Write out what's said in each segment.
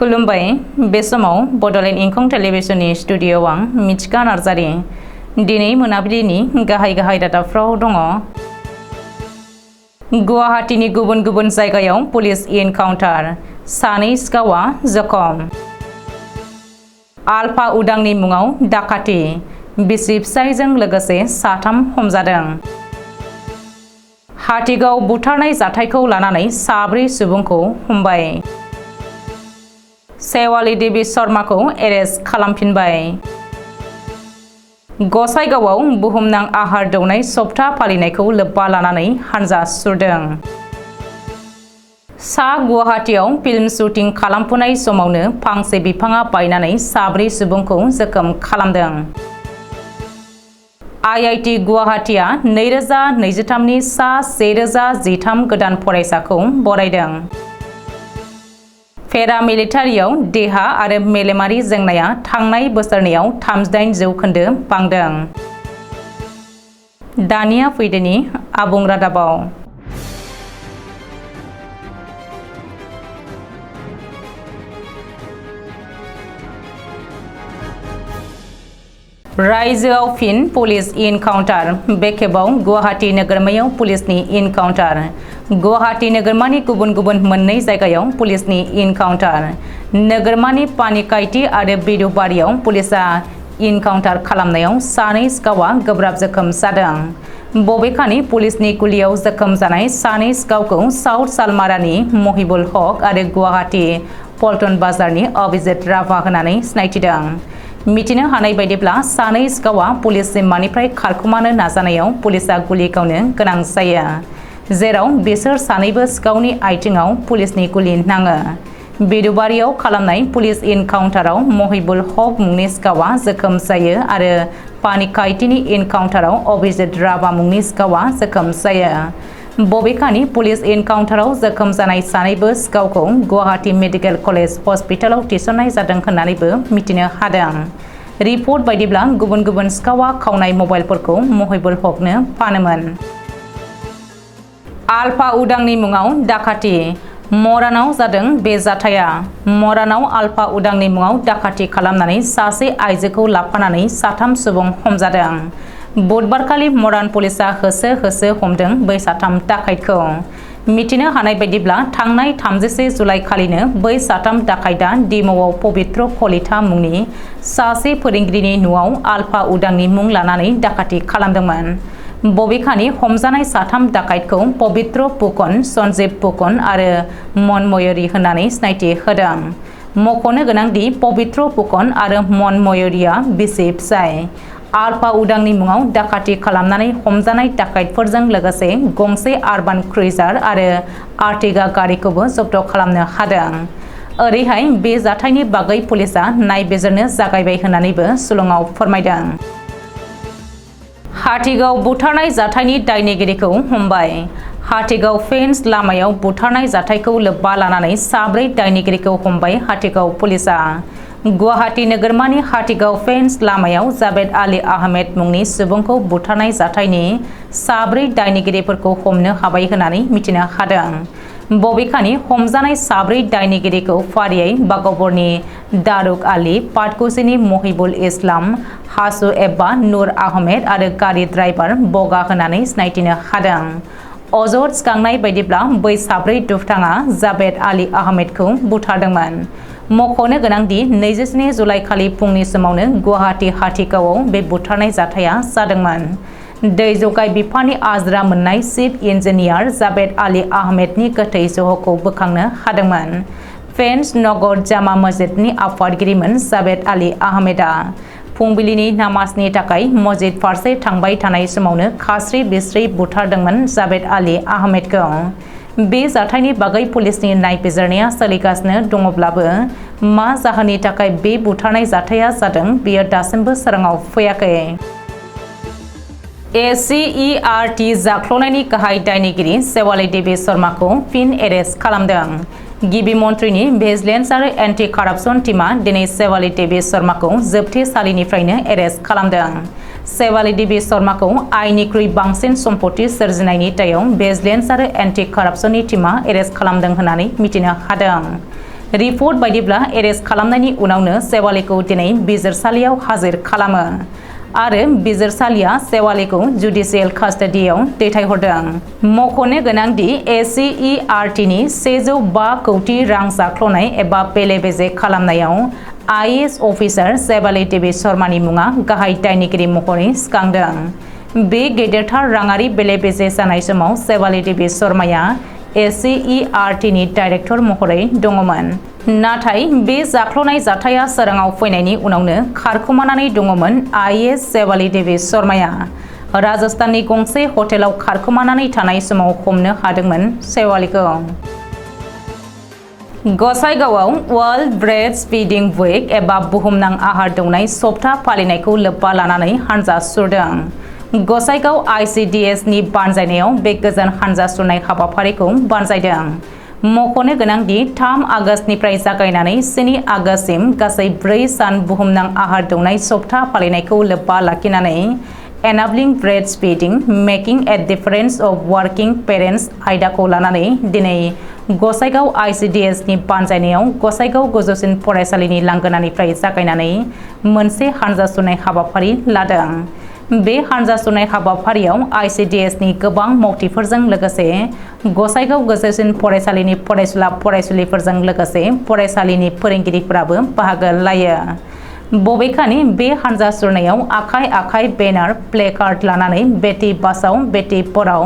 खुलुमबाय बे समाव बडलेण्ड इंखं टेलिभिजननि स्टुडिअ'आव आं मिथिका नार्जारि दिनै मोनाबिलिनि गाहाय रादाबफ्राव दङ। गुवाहाटीनि गुबुन गुबुन जायगायाव पुलिस एनकाउन्टार सानै सिखावा जखम। आलफा उदांनि मुङाव डाकाति बिसि फिसायजों लोगोसे साथाम हमजादों। हाथिगाव बुथारनाय जाथायखौ लानानै साब्रै सुबुंखौ हमबाय। सेवाली देवी शर्माखौ एरेस्ट खालामफिनबाय। गसाइगावआव बुहुमनां आहार दौनाय सप्ता फालिनायखौ लोब्बा लानानै हानजा सुरदों। सा गुवाहाटीआव फिल्म शुटिं खालामफुनाय समावनो फांसे बिफाङा बायनानै साब्रै सुबुंखौ जोखोम खालामदों। IIT गुवाहाटीआ 2023 नि सा 1013 गोदान फरायसाखौ बरायदों। पेरामिलिटारियाव देहा आरो मेलेमारि जेंनाया थांनाय बोसोरनैयाव 38% बांदों। दानिया फैदोनि आबुं रादाबाव। रायजोआव फिन पुलिस एनकाउन्टार बे खेबाव गुवाहाटी नोगोरमायाव पुलिसनि एनकाउन्टार। गुवाहाटी नोगोरमानि गुबुन गुबुन मोननै जायगायाव पुलिसनि एनकाउन्टार। नोगोरमानि पानिकाइटी आरो बेदुबारियाव पुलिसा एनकाउन्टार खालामनायाव सानै सिखावा गोब्राब जोखोम जादों। बबेखानि पुलिसनि गुलियाव जोखोम जानाय सानै सिखावखौ साउथ सालमारानि महिबुल हक आरो गुवाहाटी पल्टन बाजारनि अभिजित राभा होनानै सिनायथिदों। मिथिनो हानाय बायदिब्ला सानै सिखावा पुलिस जिम्मानिफ्राय खारखुमानो नाजानायाव पुलिसा गुलि गावनो गोनां जायो, जेराव बिसोर सानैबो सिखावनि आथिङाव पुलिसनि गुलि नाङो। बेदुबारियाव खालामनाय पुलिस एनकाउन्टाराव महिबुल हक मुंनि सिखावा जोखोम जायो आरो पानिकाइटीनि एनकाउन्टाराव अभिजित राभा मुंनि सिखावा जोखोम जायो। बबेखानि पुलिस एनकाउन्टाराव जोखोम जानाय सानैबो सिखावखौ गुवाहाटी मेडिकेल कलेज हस्पिटालाव थिसननाय जादों होननानैबो मिथिनो हादों। रिपर्ट बायदिब्ला गुबुन गुबुन सिखावा खावनाय मबाइलफोरखौ महिबुल हकनो फानोमोन। आलफा उदांनि मुङाव डाकाति मरानाव जादों बे जाथाया। मरानाव आलफा उदांनि मुङाव डाकाति खालामनानै सासे आइजोखौ लाफानानै साथाम सुबुं हमजादों। बुधबारखालि मरान पुलिसा होसो हमदों बै साथाम डाकाइतखौ। मिथिनो हानाय बायदिब्ला थांनाय 31 जुलाइ खालिनो बै साथाम डाकाइतआ डिम'आव पबित्र कलिता मुंनि सासे फोरोंगिरिनि न'आव आलफा उदांनि मुं लानानै डाकाति खालामदोंमोन। बबेखानि हमजानाय साथाम डाकाइतखौ पबित्र पुकन, सन्जीब पुकन आरो मनमयरी होननानै सिनायथि होदों। मख'नो गोनांदि पबित्र पुकन आरो मनमयरीआ बिसि फिसाय। आलफा उदांनि मुङाव डाकाति खालामनानै हमजानाय डाकाइतफोरजों लोगोसे गंसे आरबान क्रुइजार आरो आर्टिगा गारिखौबो जब्द खालामनो हादों। ओरैहाय बे जाथायनि बागै पुलिसा नायबिजिरनो जागायबाय होननानैबो सुलुङाव फोरमायदों। हाथिगाव बुथारनाय जाथायनि दायनिगिरिखौ हमबाय। हाथिगाव फेन्स लामायाव बुथारनाय जाथायखौ लोब्बा लानानै साब्रै दायनिगिरिखौ हमबाय हाथिगाव पुलिसा। गुवाहाटी नोगोरमानि हाथिगाव फेन्स लामायाव जावेद आली आहमेद मुंनि सुबुंखौ बुथारनाय जाथायनि साब्रै दायनिगिरिफोरखौ हमनो हाबाय होननानै मिथिनो हादों। बबेखानि हमजानाय साब्रै दायनिगिरिखौ फारियै बागबरनि दारुक आली, पाटकुसिनि महिबुल इस्लाम, हासु एब्बा नुर आहमेद आरो गारि ड्राइभार बगा होननानै सिनायथिनो हादों। अजद थिखांनाय बायदिब्ला बै साब्रै दुथाङा जावेद आली आहमेदखौ बुथारदोंमोन। मख'नो गोनांदि 27 जुलाइ खालि फुंनि समावनो गुवाहाटी हाथिगावआव बे बुथारनाय जाथाया जादोंमोन। दै जगाय बिफाननि आजिरा मोननाय चिफ इन्जिनियार जावेद आली आहमेदनि गोथै सह'खौ बोखांनो हादोंमोन। फेन्स नगर जामा मस्जिदनि आफादगिरिमोन जावेद आली आहमेदा। फुंबिलिनि नामाजनि थाखाय मस्जिद फारसे थांबाय थानाय समावनो खास्रि बिस्रि बुथारदोंमोन जावेद आली आहमेदखौ। बे जाथायनि बागै पुलिसनि नायबिजिरनाया सोलिगासिनो दङब्लाबो मा जाहोननि थाखाय बे बुथारनाय जाथाया जादों बेयो दासिमबो सोराङाव फैयाखै। SCERT जाख्ल'नायनि गाहाय दायनिगिरि सेवाली देवी शर्माखौ फिन एरेस्ट खालामदों। गिबि मन्थ्रिनि भिजिलेन्स आरो एन्टि कारापसन टीमा दिनै सेवाली देवी शर्माखौ जोबथेसालिनिफ्रायनो एरेस्ट खालामदों। सेवाली देवी शर्माखौ आयनिख्रुइ बांसिन सम्पत्ति सोरजिनायनि दायाव भिजिलेन्स आरो एन्टि कारापसननि टीमा एरेस्ट खालामदों होननानै मिथिनो हादों। रिपर्ट बायदिब्ला एरेस्ट खालामनायनि उनावनो सेवालिखौ दिनै बिजिरसालियाव हाजिर खालामो आरो बिजिरसालिया सेवालिखौ जुडिशियेल कास्टडियाव दैथायहरदों। मख'नो गोनांदि एसीईआरटीनि 105 कौटि रां जाख्ल'नाय एबा बेले-बेजे खालामनायाव आईएएस अफिसार सेवाली देवी शर्मानि मुङा गाहाय दायनिगिरि महरै सिगांदों। बे गेदेरथार राङारि बेले-बेजे जानाय समाव सेवाली देवी शर्माया एसीईआरटीनि डाइरेक्टर महरै दङमोन। नाथाय बे जाख्ल'नाय जाथाया सोराङाव फैनायनि उनावनो खारखोमानानै दङमोन आईएएस सेवाली देवी शर्माया। राजस्थाननि गंसे हटेलाव खारखोमानानै थानाय समाव हमनो हादोंमोन सेवालिखौ। गसाइगावआव वर्ल्ड ब्रेस्ट फीडिंग वीक एबा बुहुमनां आहार दौनाय सप्ता फालिनायखौ लोब्बा लानानै हानजा सुरदों। गसाइगाव आईसीडीएसनि बानजायनायाव बे गोजोन हानजा सुरनाय हाबाफारिखौ बानजायदों। मख'नो गोनांदि 3 आगस्तनिफ्राय जागायनानै 7 आगस्तसिम गासै 4 सान बुहुमनां आहार दौनाय सप्ता फालिनायखौ लोब्बा लाखिनानै enabling breast feeding making a difference of working parents आयदाखौ लानानै दिनै गसाइगाव आईसीडीएसनि बानजायनायाव गसाइगाव गोजौसिन फरायसालिनि लांगोनानिफ्राय जागायनानै मोनसे हानजा सुरनाय हाबाफारि लादों। बे हानजा सुरनाय हाबाफारियाव आईसीडीएसनि गोबां मावथिफोरजों लोगोसे गसाइगाव गोजौसिन फरायसालिनि फरायसुला फरायसुलिफोरजों लोगोसे फरायसालिनि फोरोंगिरिफोराबो बाहागो लायो। बबेखानि बे हानजा सुरनायाव आखाइ आखाइ बेनार प्लेकार्ड लानानै बेटी बाचाव बेटी पढ़ाओ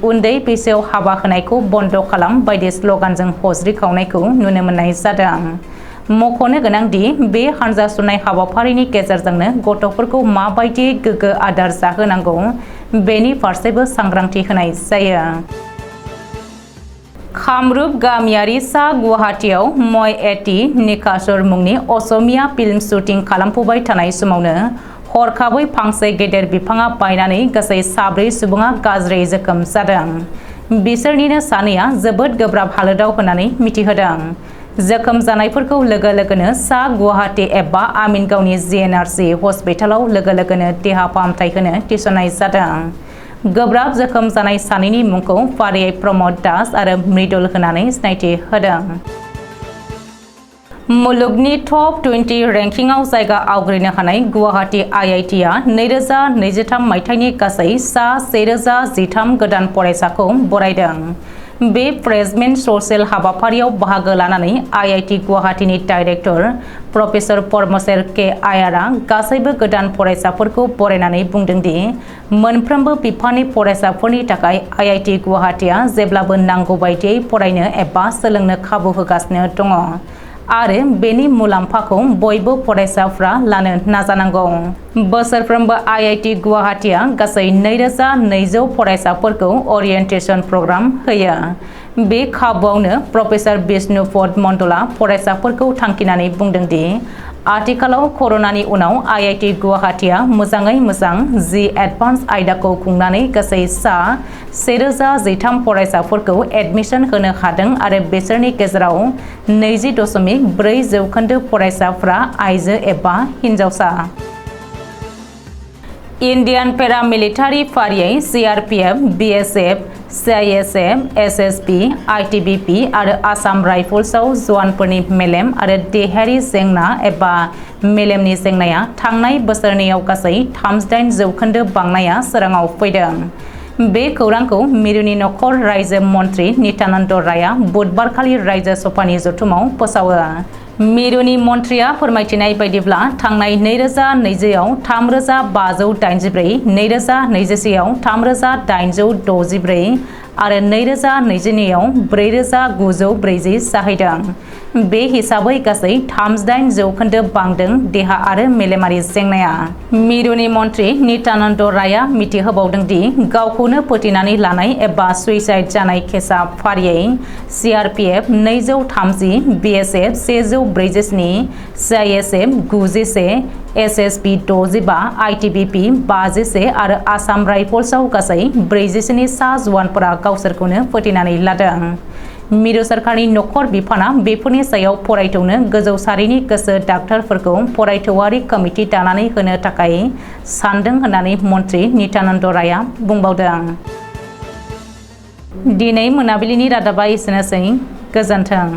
उन्दै बैसोआव हाबा होनायखौ बन्द खालाम बायदि स्लगानजों हज्रिखावनायखौ नुनो मोननाय जादों। मख'नो गोनांदि बे हानजा सुरनाय हाबाफारिनि गेजेरजोंनो गथ'फोरखौ माबायदि गोग्गो आदार जाहोनांगौ बेनि फारसेबो सांग्रांथि होनाय जायो। कामरुप गामियारि सा गुवाहाटीआव मय एटी निकासर मुंनि असमिया फिल्म शुटिं खालामफुबाय थानाय समावनो हरखाबै फांसे गेदेर बिफाङा बायनानै गासै 4 सुबुङा गाज्रि जोखोम जादों। बिसोरनिनो सानैया जोबोद गोब्राब हालोदाव होननानै मिथिहोदों। जोखोम जानायफोरखौ लोगो लोगोनो सा गुवाहाटी एबा आमिनगावनि जीएनआरसी हस्पिटालाव लोगो लोगोनो देहा फाहामथाय होनो थिसननाय जादों। गोब्राब जोखोम जानाय सानैनि मुंखौ फारियै प्रमद दास आरो मृदुल होनानै सिनायथि होदों। मुलुगनि टप 20 रेंकिंआव जायगा आवग्रिनो हानाय गुवाहाटी आईआईटीआ 2023 मायथाइनि गासै सा 1013 गोदान फरायसाखौ बरायदों। बे फ्रेशमेन स'सियेल हाबाफारियाव बाहागो लानानै आईआईटी गुवाहाटीनि डाइरेक्टर प्रफेसर परमसेर के आयारआ गासैबो गोदान फरायसाफोरखौ बरायनानै बुंदों दि मोनफ्रोमबो बिफाननि फरायसाफोरनि थाखाय आईआईटी गुवाहाटीआ जेब्लाबो नांगौ बायदियै फरायनो एबा सोलोंनो खाबु होगासिनो दङ आरो बेनि मुलाम्फाखौ बयबो फरायसाफ्रा लानो नाजानांगौ। बोसोरफ्रोमबो आईआईटी गुवाहाटीआ गासै 2200 फरायसाफोरखौ ओरिएन्टेशन प्रग्राम होयो। बे खाबुआवनो प्रफेसर बिष्णुपद मण्डलआ फरायसाफोरखौ थांखिनानै बुंदों दि आथिखालाव कर'नानि उनाव आईआईटी गुवाहाटीआ मोजाङै मोजां जि एडभान्स आयदाखौ खुंनानै गासै सा 1013 फरायसाफोरखौ एडमिशन होनो हादों आरो बिसोरनि गेजेराव 20.4% फरायसाफ्रा आइजो एबा हिन्जावसा। इन्डियान पेरामिलिटारि फारियै CRPF, BSF, CISF, SSB, ITBP आरो आसाम राइफल्सआव जवानफोरनि मेलेम आरो देहायारि जेंना एबा मेलेमनि जेंनाया थांनाय बोसोरनैयाव गासै 38% बांनाया सोराङाव फैदों। बे खौरांखौ मिरुनि नखर रायजो मन्थ्रि नित्यानन्द रायआ बुधबारखालि रायजो सभानि जथुमाव फोसावो। मिरुनि मन्थ्रिया फोरमायथिनाय बायदिब्ला थांनाय 2020आव 3584, 2021आव 3864 आरो 2022आव 4940 जाहैदों। बे हिसाबै गासै 38% बांदों देहा आरो मेलेमारि जेंनाया। मिरुनि मन्थ्रि नित्यानन्द रायआ मिथिहोबावदों दि गावखौनो फोथैनानै लानाय एबा सुइसाइड जानाय केसआ फारियै CRPF 230, BSF 147, CISF 91, SSB 65, ITBP 51 आरो आसाम राइफल्सआव गासै 47 सा जवानफोरा गावसोरखौनो फोथैनानै लादों। मिरु सरकारनि नखर बिफाना बेफोरनि सायाव फरायथौनो गोजौ सारिनि गोसो डाक्टारफोरखौ फरायथौआरि कमिटि दानानै होनो थाखाय सानदों होननानै मन्थ्रि नित्यानन्द रायआ बुंबावदों। दिनै मोनाबिलिनि रादाबा एसेनोसै। गोजोन्थों।